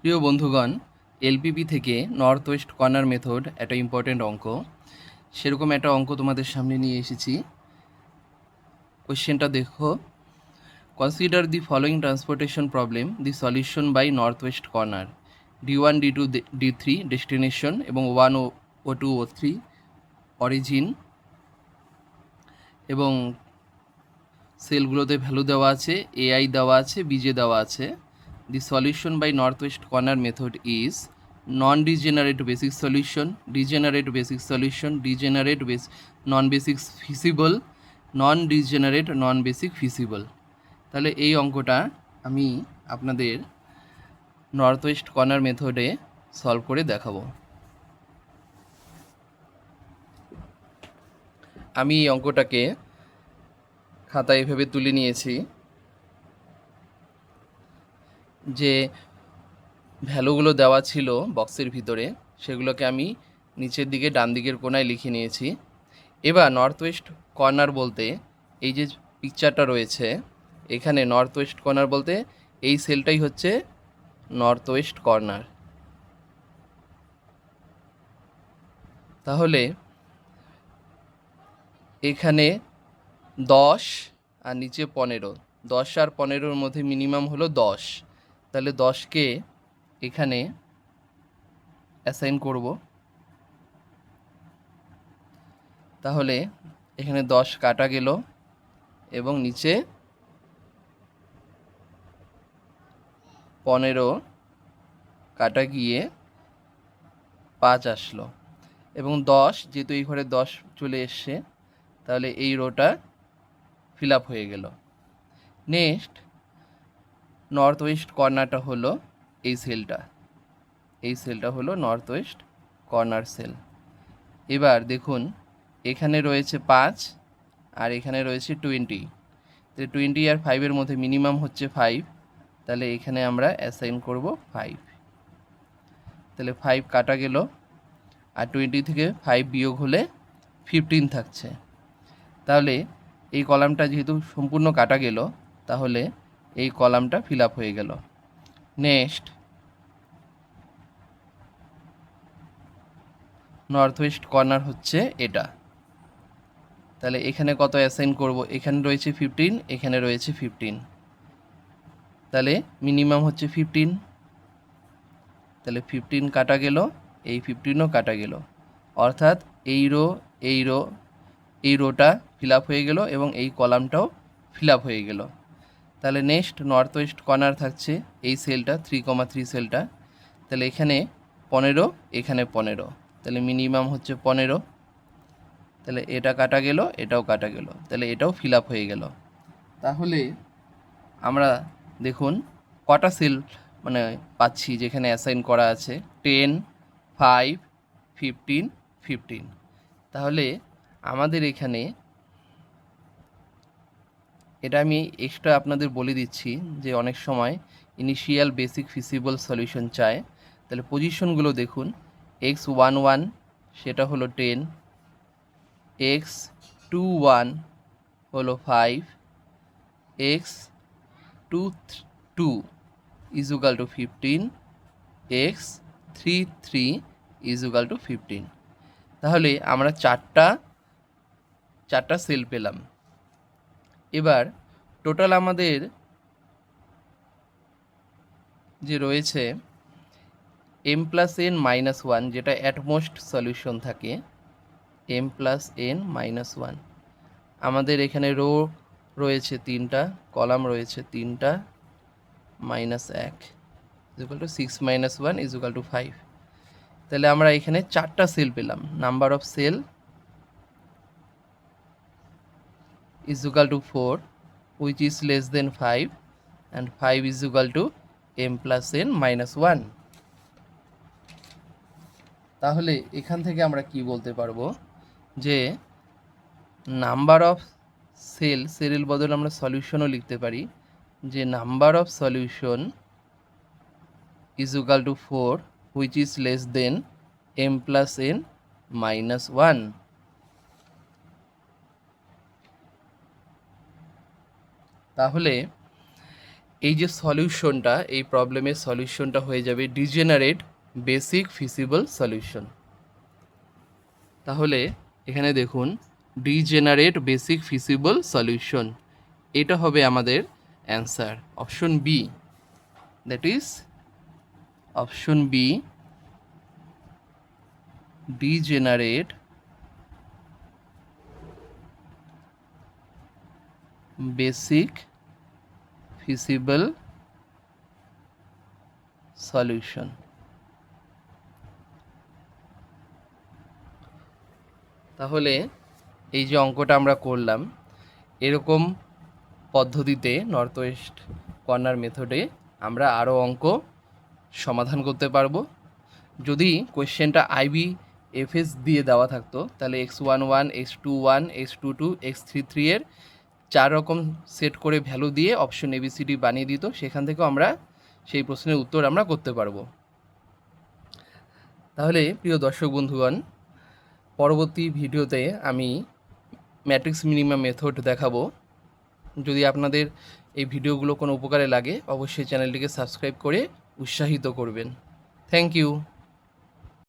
প্রিয় বন্ধুগণ, এলপিপি থেকে নর্থ ওয়েস্ট কর্নার মেথড একটা ইম্পর্টেন্ট অঙ্ক। সেরকম একটা অঙ্ক তোমাদের সামনে নিয়ে এসেছি। কোশ্চেনটা দেখো, consider the following transportation problem, the solution by north west corner. D1, D2, D3 destination এবং 1, O2, O3 অরিজিন, এবং সেলগুলোতে ভ্যালু দেওয়া আছে, AI দেওয়া আছে, BJ দেওয়া আছে। The solution by northwest corner method is non-degenerate basic solution, degenerate basic solution, degenerate non-basic feasible, non-degenerate non-basic feasible। তাহলে এই অঙ্কটা আমি আপনাদের নর্থ ওয়েস্ট কর্নার মেথডে সলভ করে দেখাবো। আমি এই অঙ্কটাকে খাতায় এভাবে তুলে নিয়েছি যে ভ্যালুগুলো দেওয়া ছিল বক্সের ভিতরে, সেগুলোকে আমি নিচের দিকে ডান দিকের কোণায় লিখে নিয়েছি। এবার নর্থ ওয়েস্ট কর্নার বলতে এই যে পিকচারটা রয়েছে, এখানে নর্থ ওয়েস্ট কর্নার বলতে এই সেলটাই হচ্ছে নর্থ ওয়েস্ট কর্নার। তাহলে এখানে 10 আর নিচে 15, 10 আর 15-র মধ্যে মিনিমাম হলো 10। তাহলে 10কে এখানে অ্যাসাইন করব। তাহলে এখানে 10 কাটা গেল এবং নিচে 15 কাটা গিয়ে 5 আসলো, এবং 10 যেহেতু এই ঘরে 10 চলে এসছে, তাহলে এই রোটা ফিল আপ হয়ে গেল। নেক্সট নর্থ ওয়েস্ট কর্নারটা হলো এই সেলটা, এই সেলটা হলো নর্থ ওয়েস্ট কর্নার সেল। এবার দেখুন, এখানে রয়েছে 5 আর এখানে রয়েছে 20। তো 20 আর 5-এর মধ্যে মিনিমাম হচ্ছে 5, তাহলে এখানে আমরা অ্যাসাইন করব 5। তাহলে 5 কাটা গেল আর 20 থেকে 5 বিয়োগ হলে 15 থাকছে। তাহলে এই কলামটা যেহেতু সম্পূর্ণ কাটা গেল, তাহলে এই কলামটা ফিল আপ হয়ে গেল। নেক্সট নর্থ ওয়েস্ট কর্নার হচ্ছে এটা। তাহলে এখানে কত অ্যাসাইন করব? এখানে রয়েছে 15, এখানে রয়েছে 15, তাহলে মিনিমাম হচ্ছে 15। তাহলে 15 কাটা গেল, এই 15ও কাটা গেল, অর্থাৎ এই রো এই রো এই রোটা ফিল আপ হয়ে গেল এবং এই কলামটাও ফিল আপ হয়ে গেল। তাহলে নেক্সট নর্থ ওয়েস্ট কর্নার থাকছে এই সেলটা, 3,3 সেলটা। তাহলে এখানে 15, এখানে 15, তাহলে মিনিমাম হচ্ছে 15। তাহলে এটা কাটা গেল, এটাও কাটা গেল, তাহলে এটাও ফিল আপ হয়ে গেল। তাহলে আমরা দেখুন কটা সেল পাচ্ছি যেখানে অ্যাসাইন করা আছে, 10, 5, 15, 15। তাহলে আমাদের এখানে এটা আমি এক্সট্রা আপনাদের বলে দিচ্ছি যে অনেক সময় ইনিশিয়াল বেসিক ফিজিবল সলিউশন চায়। তাহলে পজিশনগুলো দেখুন, x11 সেটা হলো 10, x21 হলো 5, x22 equal to 15, x33 equal to 15। তাহলে আমরা চারটা সেল পেলাম। এবার টোটাল আমাদের যে রয়েছে m+n-1, যেটা অ্যাটমোস্ট সলিউশন থাকে, m+n-1। আমাদের এখানে রো রয়েছে 3টা, কলাম রয়েছে 3টা, -1 ইজুকাল টু 6 - 1 ইজুকাল টু 5। তাহলে আমরা এখানে 4টা সেল পেলাম। Number of cell is equal to 4, which is less than 5, and 5 is equal to m+n-1। তাহলে এখান থেকে আমরা কি বলতে পারবো যে নাম্বার অফ সেলের বদলে আমরা সলিউশনও লিখতে পারি, যে number of solution is equal to 4, which is less than m+n-1। তাহলে এই যে সলিউশনটা, এই প্রবলেমের সলিউশনটা হয়ে যাবে ডিজেনারেট বেসিক ফিজিবল সলিউশন। তাহলে এখানে দেখুন ডিজেনারেট বেসিক ফিজিবল সলিউশন, এটা হবে আমাদের answer option B, that is option B, degenerate basic feasible solution. তাহলে এই যে অঙ্কটা আমরা করলাম, এরকম পদ্ধতিতে নর্থ ওয়েস্ট কর্নার মেথডে আমরা আরও অঙ্ক সমাধান করতে পারবো। যদি কোয়েশ্চেনটা IBFS দিয়ে দেওয়া থাকতো তাহলে x11, x21, x22, x33 এর 4 রকম সেট করে ভ্যালু দিয়ে অপশন ABCD বানিয়ে দিত, সেখান থেকেও আমরা সেই প্রশ্নের উত্তর আমরা করতে পারবো। তাহলে প্রিয় দর্শক বন্ধুগণ, পরবর্তী ভিডিওতে আমি ম্যাট্রিক্স মিনিমাম মেথড দেখাবো। যদি আপনাদের এই ভিডিওগুলো কোনো উপকারে লাগে অবশ্যই চ্যানেলটিকে সাবস্ক্রাইব করে উৎসাহিত করবেন। Thank you.